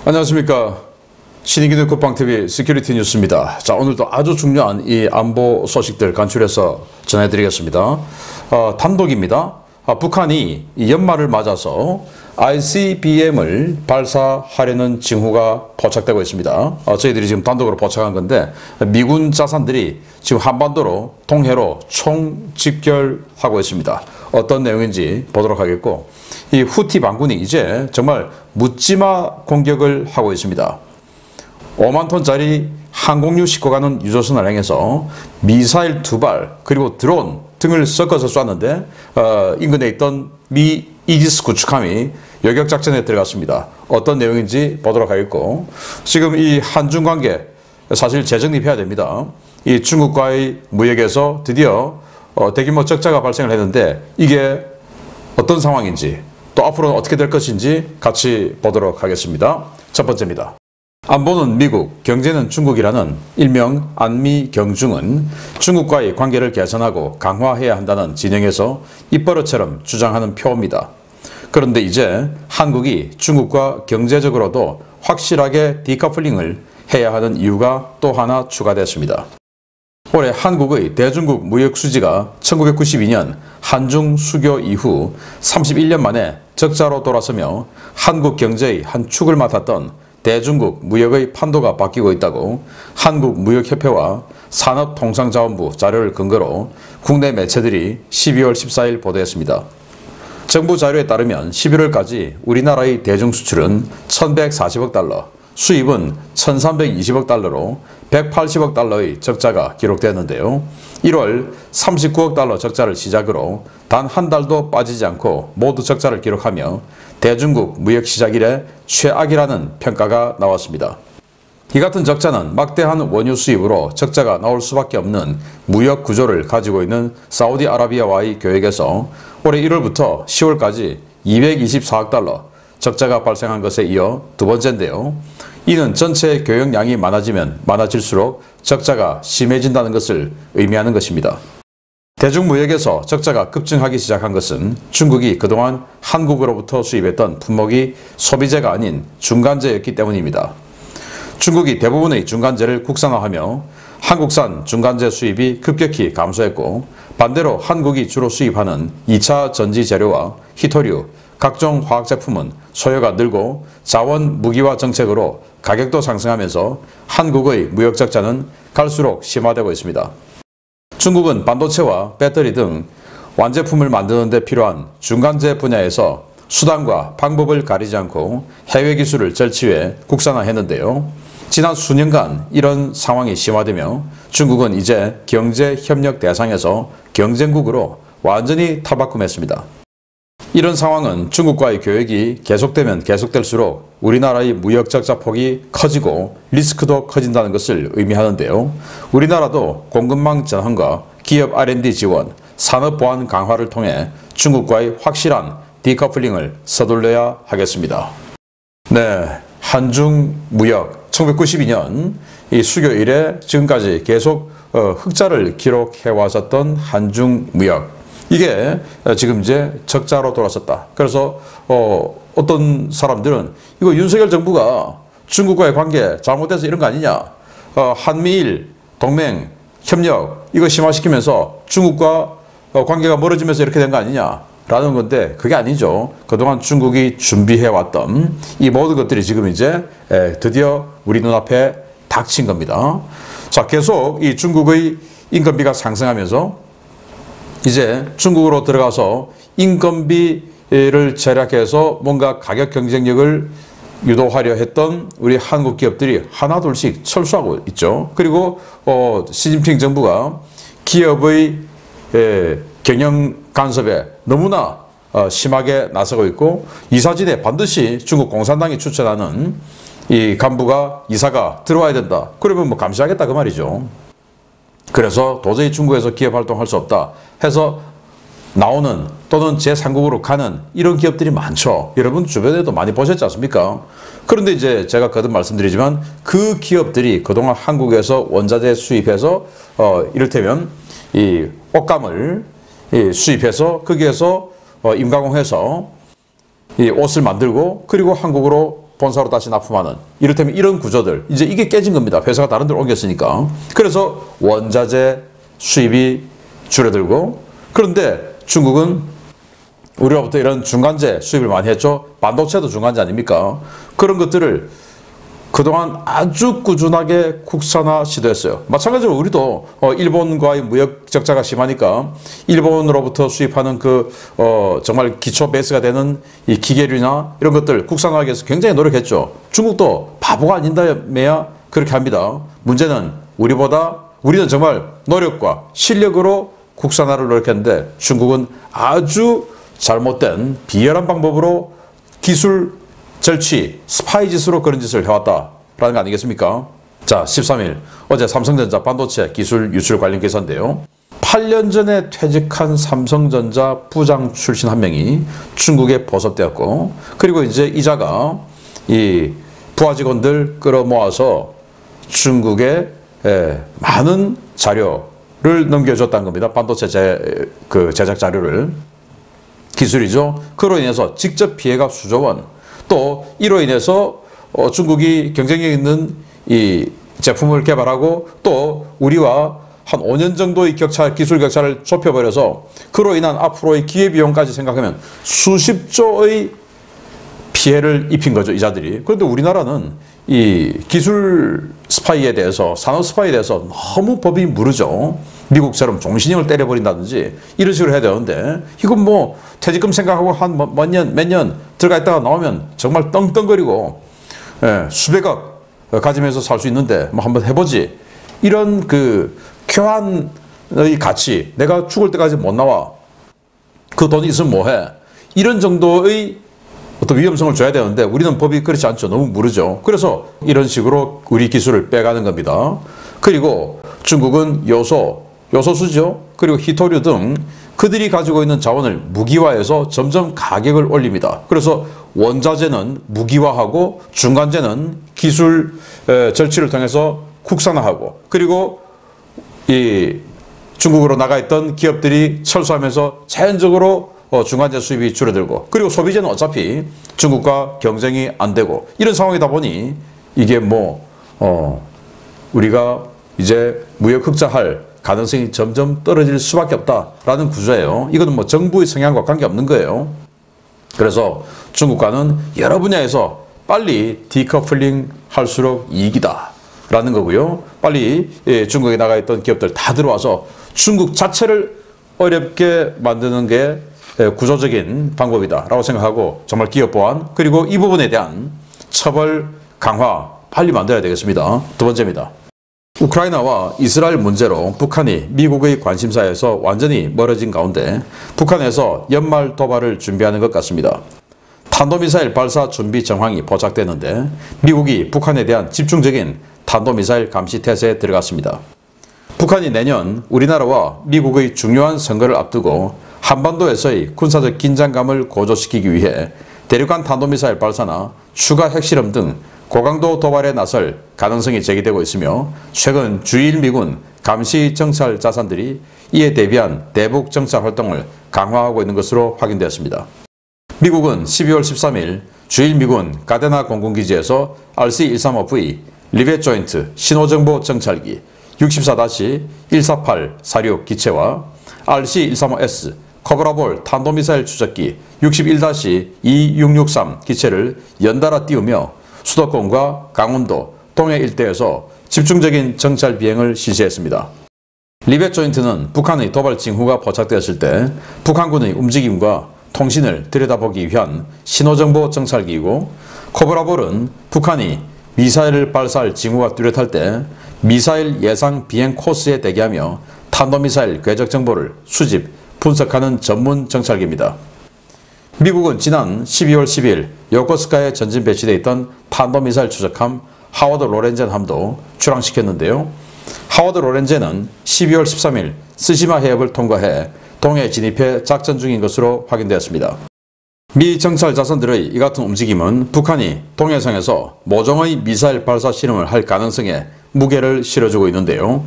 안녕하십니까. 신의기능 국방TV 시큐리티 뉴스입니다. 자, 오늘도 아주 중요한 이 안보 소식들 간추려서 전해드리겠습니다. 단독입니다. 북한이 연말을 맞아서 ICBM을 발사하려는 징후가 포착되고 있습니다. 저희들이 지금 단독으로 포착한 건데 미군 자산들이 지금 한반도로 통해로 총집결하고 있습니다. 어떤 내용인지 보도록 하겠고, 이 후티 반군이 이제 정말 묻지마 공격을 하고 있습니다. 5만 톤짜리 항공유 싣고 가는 유조선을 향해서 미사일 2발 그리고 드론 등을 섞어서 쐈는데 인근에 있던 미 이지스 구축함이 요격작전에 들어갔습니다. 어떤 내용인지 보도록 하겠고, 지금 이 한중 관계 사실 재정립해야 됩니다. 이 중국과의 무역에서 드디어 대규모 적자가 발생을 했는데 이게 어떤 상황인지 또 앞으로는 어떻게 될 것인지 같이 보도록 하겠습니다. 첫 번째입니다. 안보는 미국, 경제는 중국이라는 일명 안미경중은 중국과의 관계를 개선하고 강화해야 한다는 진영에서 입버릇처럼 주장하는 표입니다. 그런데 이제 한국이 중국과 경제적으로도 확실하게 디커플링을 해야 하는 이유가 또 하나 추가됐습니다. 올해 한국의 대중국 무역 수지가 1992년 한중 수교 이후 31년 만에 적자로 돌아서며 한국 경제의 한 축을 맡았던 대중국 무역의 판도가 바뀌고 있다고 한국무역협회와 산업통상자원부 자료를 근거로 국내 매체들이 12월 14일 보도했습니다. 정부 자료에 따르면 11월까지 우리나라의 대중수출은 1140억 달러, 수입은 1320억 달러로 180억 달러의 적자가 기록되었는데요. 1월 39억 달러 적자를 시작으로 단 한 달도 빠지지 않고 모두 적자를 기록하며 대중국 무역시작 이래 최악이라는 평가가 나왔습니다. 이 같은 적자는 막대한 원유 수입으로 적자가 나올 수밖에 없는 무역 구조를 가지고 있는 사우디아라비아와의 교역에서 올해 1월부터 10월까지 224억 달러 적자가 발생한 것에 이어 두 번째인데요. 이는 전체 교역량이 많아지면 많아질수록 적자가 심해진다는 것을 의미하는 것입니다. 대중무역에서 적자가 급증하기 시작한 것은 중국이 그동안 한국으로부터 수입했던 품목이 소비재가 아닌 중간재였기 때문입니다. 중국이 대부분의 중간재를 국산화하며 한국산 중간재 수입이 급격히 감소했고, 반대로 한국이 주로 수입하는 2차 전지 재료와 희토류, 각종 화학제품은 소요가 늘고 자원 무기화 정책으로 가격도 상승하면서 한국의 무역 적자는 갈수록 심화되고 있습니다. 중국은 반도체와 배터리 등 완제품을 만드는 데 필요한 중간재 분야에서 수단과 방법을 가리지 않고 해외 기술을 절취해 국산화했는데요. 지난 수년간 이런 상황이 심화되며 중국은 이제 경제협력 대상에서 경쟁국으로 완전히 탈바꿈했습니다. 이런 상황은 중국과의 교역이 계속되면 계속될수록 우리나라의 무역 적자 폭이 커지고 리스크도 커진다는 것을 의미하는데요. 우리나라도 공급망 전환과 기업 R&D 지원, 산업 보안 강화를 통해 중국과의 확실한 디커플링을 서둘러야 하겠습니다. 네, 한중 무역 1992년 이 수교 이래 지금까지 계속 흑자를 기록해 왔었던 한중 무역, 이게 지금 이제 적자로 돌아섰다. 그래서 어떤 사람들은 이거 윤석열 정부가 중국과의 관계 잘못돼서 이런 거 아니냐, 한미일 동맹 협력 이거 심화시키면서 중국과 관계가 멀어지면서 이렇게 된 거 아니냐라는 건데, 그게 아니죠. 그동안 중국이 준비해왔던 이 모든 것들이 지금 이제 드디어 우리 눈앞에 닥친 겁니다. 자, 계속 이 중국의 인건비가 상승하면서 이제 중국으로 들어가서 인건비를 절약해서 뭔가 가격 경쟁력을 유도하려 했던 우리 한국 기업들이 하나둘씩 철수하고 있죠. 그리고 시진핑 정부가 기업의 경영 간섭에 너무나 심하게 나서고 있고, 이사진에 반드시 중국 공산당이 추천하는 이 간부가 이사가 들어와야 된다. 그러면 뭐 감시하겠다 그 말이죠. 그래서 도저히 중국에서 기업 활동할 수 없다 해서 나오는 또는 제3국으로 가는 이런 기업들이 많죠. 여러분 주변에도 많이 보셨지 않습니까? 그런데 이제 제가 거듭 말씀드리지만 그 기업들이 그동안 한국에서 원자재 수입해서 이를테면 이 옷감을 수입해서 거기에서 임가공해서 이 옷을 만들고 그리고 한국으로 본사로 다시 납품하는, 이를테면 이런 구조들, 이제 이게 깨진 겁니다. 회사가 다른 데로 옮겼으니까. 그래서 원자재 수입이 줄어들고, 그런데 중국은 우리로부터 이런 중간재 수입을 많이 했죠. 반도체도 중간재 아닙니까? 그런 것들을 그동안 아주 꾸준하게 국산화 시도했어요. 마찬가지로 우리도 일본과의 무역 적자가 심하니까 일본으로부터 수입하는 정말 기초 베이스가 되는 이 기계류나 이런 것들 국산화하기 위해서 굉장히 노력했죠. 중국도 바보가 아닌다며야 그렇게 합니다. 문제는 우리는 정말 노력과 실력으로 국산화를 노력했는데 중국은 아주 잘못된 비열한 방법으로 기술 절취, 스파이 짓으로 그런 짓을 해왔다라는 거 아니겠습니까? 자, 13일 어제 삼성전자 반도체 기술 유출 관련 기사인데요. 8년 전에 퇴직한 삼성전자 부장 출신 한 명이 중국에 포섭되었고, 그리고 이제 이자가 이 부하 직원들 끌어모아서 중국에 많은 자료를 넘겨줬다는 겁니다. 반도체 제작 자료를. 기술이죠. 그로 인해서 직접 피해가 수조 원, 또 이로 인해서 중국이 경쟁력 있는 이 제품을 개발하고 또 우리와 한 5년 정도의 기술 격차를 좁혀버려서 그로 인한 앞으로의 기회비용까지 생각하면 수십조의 피해를 입힌 거죠, 이자들이. 그런데 우리나라는 이 기술 스파이에 대해서, 산업 스파이에 대해서 너무 법이 무르죠. 미국처럼 종신형을 때려버린다든지 이런 식으로 해야 되는데, 이건 뭐 퇴직금 생각하고 한 몇 년 들어가 있다가 나오면 정말 떵떵거리고 수백억 가지면서 살 수 있는데 뭐 한번 해보지. 이런 교환의 가치, 내가 죽을 때까지 못 나와, 그 돈이 있으면 뭐해, 이런 정도의 어떤 위험성을 줘야 되는데 우리는 법이 그렇지 않죠. 너무 무르죠. 그래서 이런 식으로 우리 기술을 빼가는 겁니다. 그리고 중국은 요소수죠. 그리고 히토류 등 그들이 가지고 있는 자원을 무기화해서 점점 가격을 올립니다. 그래서 원자재는 무기화하고 중간재는 기술 절취를 통해서 국산화하고, 그리고 이 중국으로 나가 있던 기업들이 철수하면서 자연적으로 중간재 수입이 줄어들고, 그리고 소비재는 어차피 중국과 경쟁이 안 되고, 이런 상황이다 보니 이게 우리가 이제 무역 흑자할 가능성이 점점 떨어질 수밖에 없다라는 구조예요. 이거는 뭐 정부의 성향과 관계없는 거예요. 그래서 중국과는 여러 분야에서 빨리 디커플링 할수록 이익이다 라는 거고요. 빨리 중국에 나가 있던 기업들 다 들어와서 중국 자체를 어렵게 만드는 게 구조적인 방법이다 라고 생각하고, 정말 기업 보안, 그리고 이 부분에 대한 처벌 강화 빨리 만들어야 되겠습니다. 두 번째입니다. 우크라이나와 이스라엘 문제로 북한이 미국의 관심사에서 완전히 멀어진 가운데 북한에서 연말 도발을 준비하는 것 같습니다. 탄도미사일 발사 준비 정황이 포착되는데 미국이 북한에 대한 집중적인 탄도미사일 감시 태세에 들어갔습니다. 북한이 내년 우리나라와 미국의 중요한 선거를 앞두고 한반도에서의 군사적 긴장감을 고조시키기 위해 대륙간 탄도미사일 발사나 추가 핵실험 등 고강도 도발에 나설 가능성이 제기되고 있으며, 최근 주일 미군 감시 정찰 자산들이 이에 대비한 대북 정찰 활동을 강화하고 있는 것으로 확인되었습니다. 미국은 12월 13일 주일 미군 가데나 공군기지에서 RC-135V 리벳 조인트 신호정보 정찰기 64-148-46 기체와 RC-135S 커브라볼 탄도미사일 추적기 61-2663 기체를 연달아 띄우며 수도권과 강원도, 동해 일대에서 집중적인 정찰 비행을 실시했습니다. 리벳 조인트는 북한의 도발 징후가 포착되었을 때 북한군의 움직임과 통신을 들여다보기 위한 신호정보 정찰기이고, 커브라볼은 북한이 미사일을 발사할 징후가 뚜렷할 때 미사일 예상 비행 코스에 대기하며 탄도미사일 궤적 정보를 수집, 분석하는 전문 정찰기입니다. 미국은 지난 12월 10일 요코스카에 전진 배치되어 있던 탄도미사일 추적함 하워드 로렌젠 함도 출항시켰는데요. 하워드 로렌젠은 12월 13일 스시마 해협을 통과해 동해에 진입해 작전 중인 것으로 확인되었습니다. 미 정찰 자선들의 이 같은 움직임은 북한이 동해상에서 모종의 미사일 발사 실험을 할 가능성에 무게를 실어주고 있는데요.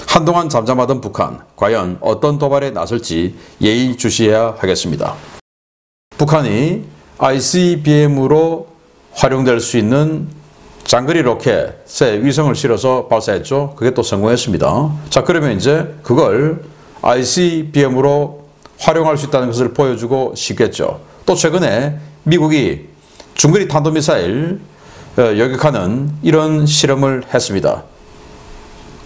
한동안 잠잠하던 북한, 과연 어떤 도발에 나설지 예의주시해야 하겠습니다. 북한이 ICBM으로 활용될 수 있는 장거리 로켓에 위성을 실어서 발사했죠. 그게 또 성공했습니다. 자, 그러면 이제 그걸 ICBM으로 활용할 수 있다는 것을 보여주고 싶겠죠. 또 최근에 미국이 중거리 탄도미사일 여격하는 이런 실험을 했습니다.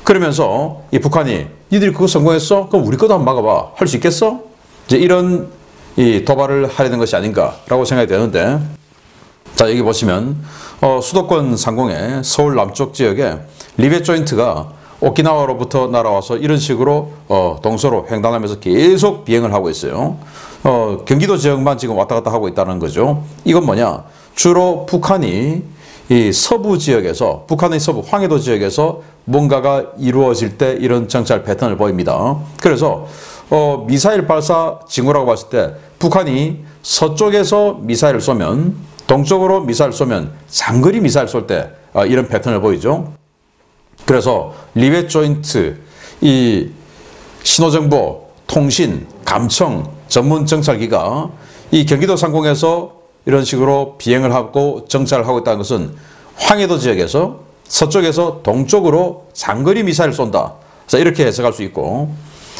그러면서 이 북한이 니들이 그거 성공했어? 그럼 우리 것도 한번 막아봐. 할 수 있겠어? 이제 이런 이 도발을 하려는 것이 아닌가라고 생각이 되는데, 자, 여기 보시면 수도권 상공의 서울 남쪽 지역에 리벳 조인트가 오키나와로부터 날아와서 이런 식으로 동서로 횡단하면서 계속 비행을 하고 있어요. 경기도 지역만 지금 왔다 갔다 하고 있다는 거죠. 이건 뭐냐? 주로 북한이 이 서부 지역에서, 북한의 서부 황해도 지역에서 뭔가가 이루어질 때 이런 정찰 패턴을 보입니다. 그래서 미사일 발사 징후라고 봤을 때 북한이 서쪽에서 미사일을 쏘면, 동쪽으로 미사일 쏘면 장거리 미사일 쏠 때 이런 패턴을 보이죠. 그래서 리벳 조인트, 이 신호정보, 통신, 감청 전문 정찰기가 이 경기도 상공에서 이런 식으로 비행을 하고 정찰을 하고 있다는 것은 황해도 지역에서 서쪽에서 동쪽으로 장거리 미사일을 쏜다. 그래서 이렇게 해석할 수 있고,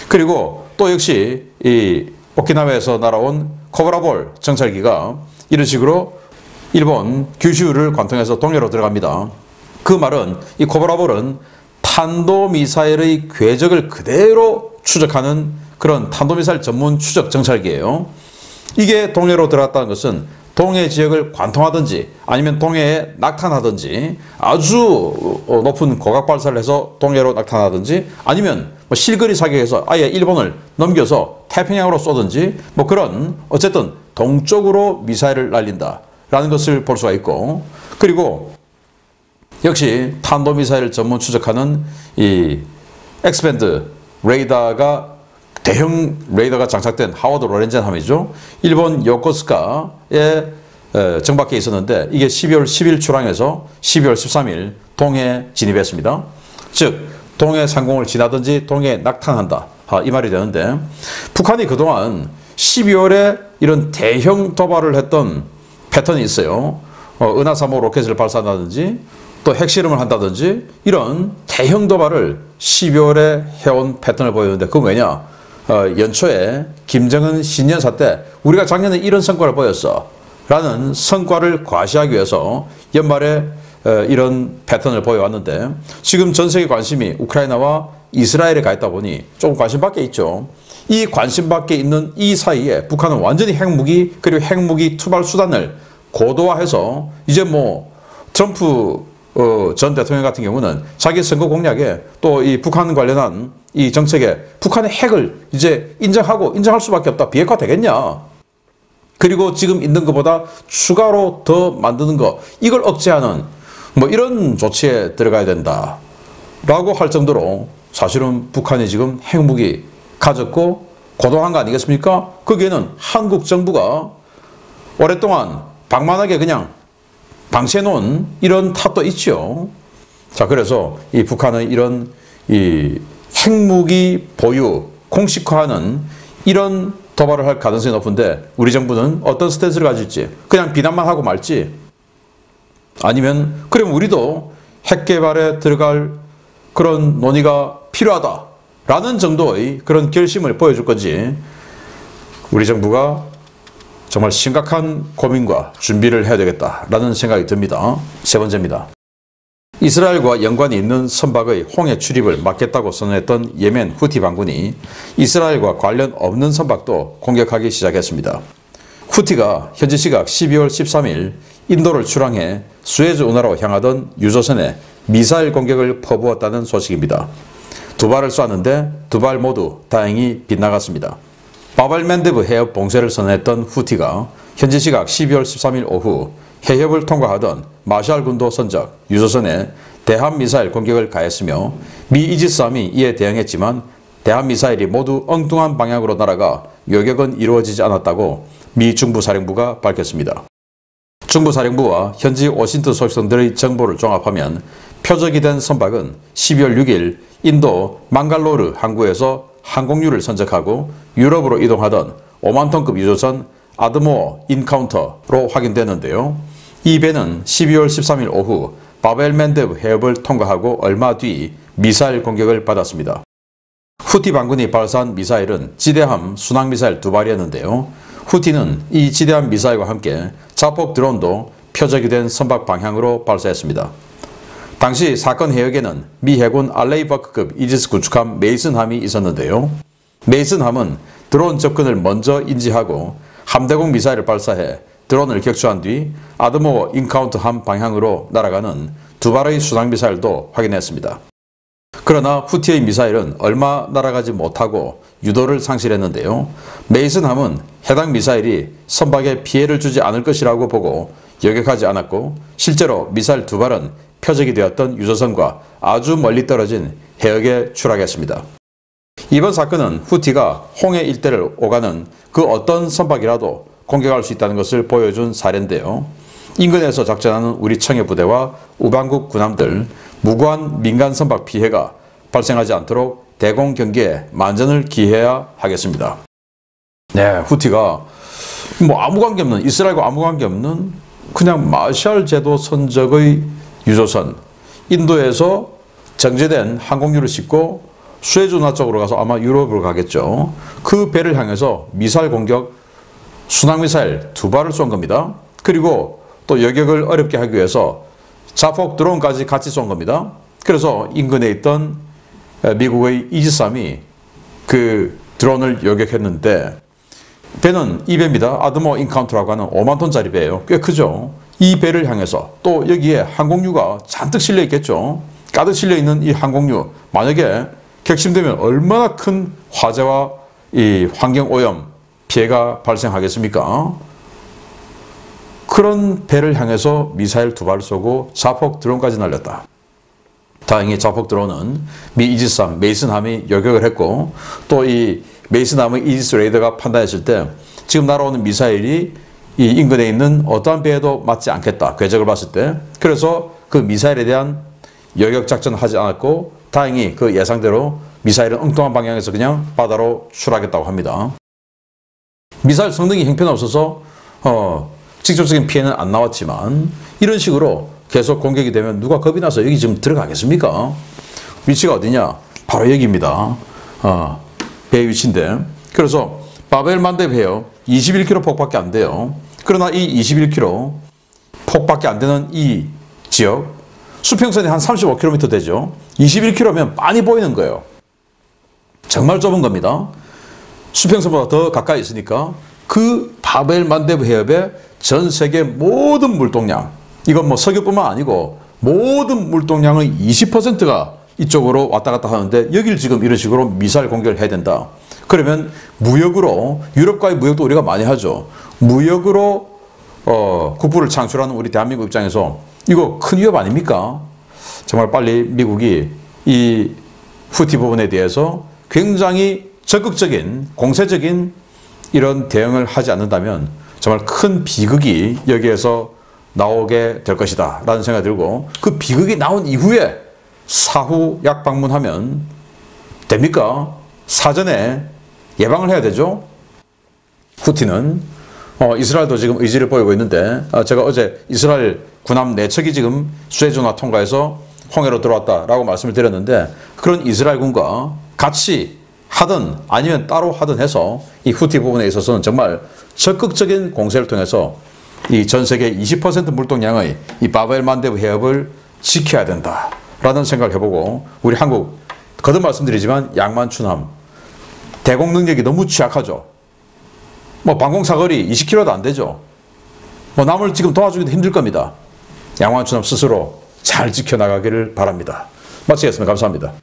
그리고 또 역시 이 오키나와에서 날아온 코브라볼 정찰기가 이런 식으로 일본 규슈를 관통해서 동해로 들어갑니다. 그 말은 이 코브라볼은 탄도미사일의 궤적을 그대로 추적하는 그런 탄도미사일 전문 추적 정찰기예요. 이게 동해로 들어갔다는 것은 동해 지역을 관통하든지 아니면 동해에 낙탄하든지 아주 높은 고각 발사를 해서 동해로 낙탄하든지 아니면 뭐 실거리 사격해서 아예 일본을 넘겨서 태평양으로 쏘든지 뭐 그런 어쨌든 동쪽으로 미사일을 날린다라는 것을 볼 수가 있고, 그리고 역시 탄도미사일 전문 추적하는 이 엑스밴드 레이더가 대형 레이더가 장착된 하워드 로렌젠 함이죠. 일본 요코스카에 정박해 있었는데 이게 12월 10일 출항해서 12월 13일 동해 진입했습니다. 즉 동해 상공을 지나든지 동해에 낙탄한다, 이 말이 되는데, 북한이 그동안 12월에 이런 대형 도발을 했던 패턴이 있어요. 은하 3호 로켓을 발사한다든지 또 핵실험을 한다든지 이런 대형 도발을 12월에 해온 패턴을 보이는데, 그건 왜냐? 연초에 김정은 신년사 때 우리가 작년에 이런 성과를 보였어 라는 성과를 과시하기 위해서 연말에 이런 패턴을 보여왔는데, 지금 전 세계 관심이 우크라이나와 이스라엘에 가 있다 보니 조금 관심 밖에 있죠. 이 관심 밖에 있는 이 사이에 북한은 완전히 핵무기 그리고 핵무기 투발 수단을 고도화해서 이제 뭐 트럼프 전 대통령 같은 경우는 자기 선거 공약에 또 이 북한 관련한 이 정책에 북한의 핵을 이제 인정할 수밖에 없다. 비핵화 되겠냐? 그리고 지금 있는 것보다 추가로 더 만드는 거, 이걸 억제하는 뭐 이런 조치에 들어가야 된다 라고 할 정도로 사실은 북한이 지금 핵무기 가졌고 고도한 거 아니겠습니까? 거기에는 한국 정부가 오랫동안 방만하게 그냥 방치해 놓은 이런 탓도 있죠. 자, 그래서 이 북한의 이런 이 핵무기 보유 공식화하는 이런 도발을 할 가능성이 높은데, 우리 정부는 어떤 스탠스를 가질지, 그냥 비난만 하고 말지, 아니면 그럼 우리도 핵 개발에 들어갈 그런 논의가 필요하다라는 정도의 그런 결심을 보여줄 건지, 우리 정부가 정말 심각한 고민과 준비를 해야 되겠다라는 생각이 듭니다. 세 번째입니다. 이스라엘과 연관이 있는 선박의 홍해 출입을 막겠다고 선언했던 예멘 후티 반군이 이스라엘과 관련 없는 선박도 공격하기 시작했습니다. 후티가 현지 시각 12월 13일 인도를 출항해 수에즈 운하로 향하던 유조선에 미사일 공격을 퍼부었다는 소식입니다. 두 발을 쐈는데 두 발 모두 다행히 빗나갔습니다. 바발맨데브 해협 봉쇄를 선언했던 후티가 현지 시각 12월 13일 오후 해협을 통과하던 마샬 군도 선적 유조선에 대한미사일 공격을 가했으며 미 이지스함이 이에 대응했지만 대한미사일이 모두 엉뚱한 방향으로 날아가 요격은 이루어지지 않았다고 미 중부사령부가 밝혔습니다. 중부사령부와 현지 워싱턴 소식통들의 정보를 종합하면 표적이 된 선박은 12월 6일 인도 망갈로르 항구에서 항공유를 선적하고 유럽으로 이동하던 5만 톤급 유조선 아드모어 인카운터로 확인되는데요. 이 배는 12월 13일 오후 바벨만데브 해협을 통과하고 얼마 뒤 미사일 공격을 받았습니다. 후티 반군이 발사한 미사일은 지대함 순항미사일 2발이었는데요. 후티는 이 지대함 미사일과 함께 자폭 드론도 표적이 된 선박 방향으로 발사했습니다. 당시 사건 해역에는 미 해군 알레이버크급 이지스 구축함 메이슨함이 있었는데요. 메이슨함은 드론 접근을 먼저 인지하고 함대공 미사일을 발사해 드론을 격추한 뒤 아드모어 인카운트함 방향으로 날아가는 2발의 순항미사일도 확인했습니다. 그러나 후티의 미사일은 얼마 날아가지 못하고 유도를 상실했는데요. 메이슨함은 해당 미사일이 선박에 피해를 주지 않을 것이라고 보고 여격하지 않았고 실제로 미사일 2발은 표적이 되었던 유조선과 아주 멀리 떨어진 해역에 추락했습니다. 이번 사건은 후티가 홍해 일대를 오가는 그 어떤 선박이라도 공격할 수 있다는 것을 보여준 사례인데요. 인근에서 작전하는 우리 청해부대와 우방국 군함들 무고한 민간 선박 피해가 발생하지 않도록 대공 경계에 만전을 기해야 하겠습니다. 네, 후티가 아무 관계없는, 이스라엘과 아무 관계없는 그냥 마샬 제도 선적의 유조선, 인도에서 정제된 항공유를 싣고 수에즈운하 쪽으로 가서 아마 유럽으로 가겠죠. 그 배를 향해서 미사일 공격, 순항미사일 2발을 쏜 겁니다. 그리고 또 여격을 어렵게 하기 위해서 자폭 드론까지 같이 쏜 겁니다. 그래서 인근에 있던 미국의 이지스함이 그 드론을 여격했는데 배는 이 배입니다. 아드모 인카운트라고 하는 5만 톤짜리 배예요. 꽤 크죠. 이 배를 향해서 또 여기에 항공유가 잔뜩 실려 있겠죠. 가득 실려 있는 이 항공유 만약에 격침되면 얼마나 큰 화재와 이 환경 오염 피해가 발생하겠습니까? 그런 배를 향해서 미사일 2발을 쏘고 자폭 드론까지 날렸다. 다행히 자폭 드론은 미 이지스함 메이슨함이 여격을 했고 또 이 메이슨함의 이지스 레이더가 판단했을 때 지금 날아오는 미사일이 이 인근에 있는 어떠한 배에도 맞지 않겠다. 궤적을 봤을 때. 그래서 그 미사일에 대한 여격 작전을 하지 않았고 다행히 그 예상대로 미사일은 엉뚱한 방향에서 그냥 바다로 추락했다고 합니다. 미사일 성능이 형편없어서 직접적인 피해는 안 나왔지만 이런 식으로 계속 공격이 되면 누가 겁이 나서 여기 지금 들어가겠습니까? 위치가 어디냐? 바로 여기입니다. 배 위치인데 그래서 바벨만데브 해협 21km 폭밖에 안 돼요. 그러나 이 21km 폭밖에 안 되는 이 지역 수평선이 한 35km 되죠. 21km면 많이 보이는 거예요. 정말 좁은 겁니다. 수평선보다 더 가까이 있으니까 그 바벨만데브 해협의 전 세계 모든 물동량, 이건 석유뿐만 아니고 모든 물동량의 20%가 이쪽으로 왔다 갔다 하는데 여길 지금 이런 식으로 미사일 공격을 해야 된다. 그러면 무역으로, 유럽과의 무역도 우리가 많이 하죠. 무역으로 국부를 창출하는 우리 대한민국 입장에서 이거 큰 위협 아닙니까? 정말 빨리 미국이 이 후티 부분에 대해서 굉장히 적극적인, 공세적인 이런 대응을 하지 않는다면 정말 큰 비극이 여기에서 나오게 될 것이다 라는 생각이 들고 그 비극이 나온 이후에 사후 약 방문하면 됩니까? 사전에 예방을 해야 되죠. 후티는 이스라엘도 지금 의지를 보이고 있는데 제가 어제 이스라엘 군함 4척이 지금 수에즈운하 통과해서 홍해로 들어왔다라고 말씀을 드렸는데 그런 이스라엘군과 같이 하든 아니면 따로 하든 해서 이 후티 부분에 있어서는 정말 적극적인 공세를 통해서 이 전 세계 20% 물동량의 이 바벨만데브 해협을 지켜야 된다라는 생각을 해보고 우리 한국 거듭 말씀드리지만 양만춘함 대공 능력이 너무 취약하죠. 방공 사거리 20km도 안 되죠. 남을 지금 도와주기도 힘들 겁니다. 양만춘함 스스로 잘 지켜나가기를 바랍니다. 마치겠습니다. 감사합니다.